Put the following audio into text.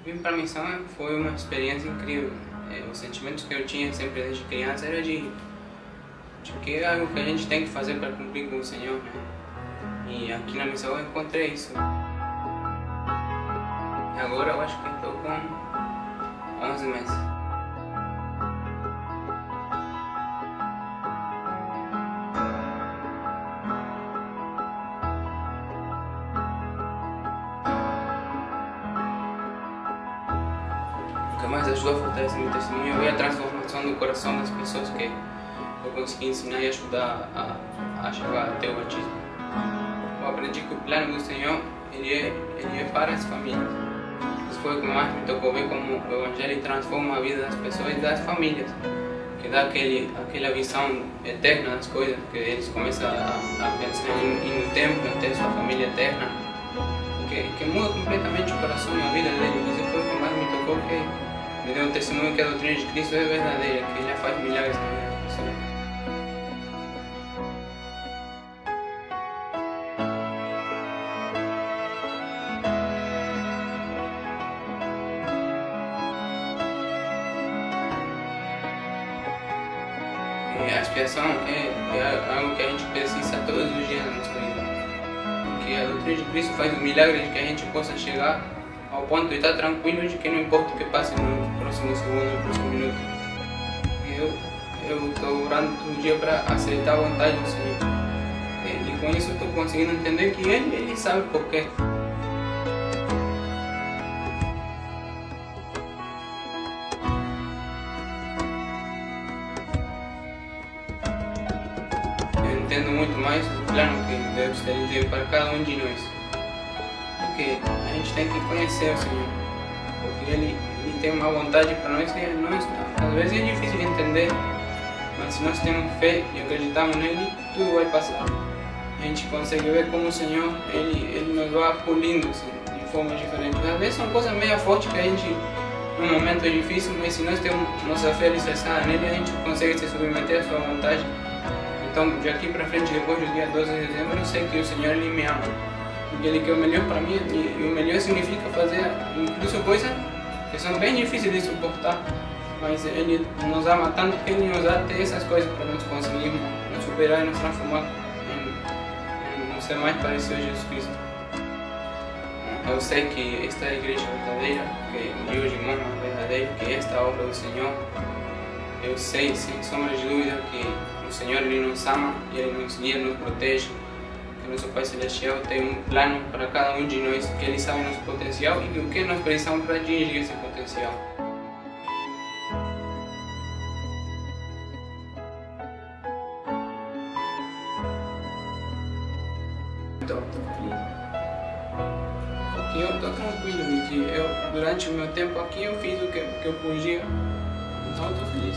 Vir para a missão foi uma experiência incrível. Os sentimentos que eu tinha sempre desde criança era de que é algo que a gente tem que fazer para cumprir com o Senhor, né? E aqui na missão eu encontrei isso. E agora eu acho que estou com 11 meses. O que mais ajudou a fortalecer meu testemunho foi a transformação do coração das pessoas que eu consegui ensinar e ajudar a chegar até o batismo. Eu aprendi que o plano do Senhor ele é para as famílias. Isso foi o que mais me tocou ver como o Evangelho transforma a vida das pessoas e das famílias, que dá aquela visão eterna das coisas, que eles começam a pensar em um templo, em ter sua família eterna, que muda completamente o coração e a vida deles. Isso foi o que mais me tocou, que me deu um testemunho que a doutrina de Cristo é verdadeira, que Ele faz milagres na vida das pessoas. A expiação é algo que a gente precisa todos os dias na nossa vida. Porque a doutrina de Cristo faz um milagre de que a gente possa chegar ao ponto de estar tranquilo de que não importa o que passe no próximo segundo, no próximo minuto. Eu estou orando todo dia para aceitar a vontade do Senhor. E com isso eu estou conseguindo entender que Ele sabe por quê. Eu entendo muito mais o plano que Deus tem para cada um de nós. Porque a gente tem que conhecer o Senhor. Porque Ele tem uma vontade para nós que às vezes é difícil de entender. Mas se nós temos fé e acreditamos nele, tudo vai passar. A gente consegue ver como o Senhor ele nos vai polindo assim, de formas diferentes. Às vezes são coisas meio fortes que a gente, num momento é difícil, mas se nós temos nossa fé alicerçada nele, a gente consegue se submeter à sua vontade. Então, de aqui para frente, depois do dia 12 de dezembro, eu sei que o Senhor ele me ama. Porque Ele quer o melhor para mim, e o melhor significa fazer incluso coisas que são bem difíceis de suportar. Mas Ele nos ama tanto que Ele nos dá até essas coisas para nós conseguirmos nos superar e nos transformar em ser mais parecido a Jesus Cristo. Eu sei que esta é a igreja verdadeira, que Deus de mão verdadeira, que esta é a obra do Senhor. Eu sei, sem sombra de dúvida, que o Senhor Ele nos ama e Ele nos guia, nos protege. Que nosso Pai Celestial tem um plano para cada um de nós, que Ele sabe nosso potencial e o que nós precisamos para atingir esse potencial. Então, estou feliz. Porque eu estou tranquilo, porque durante o meu tempo aqui eu fiz o que eu podia, então eu estou feliz.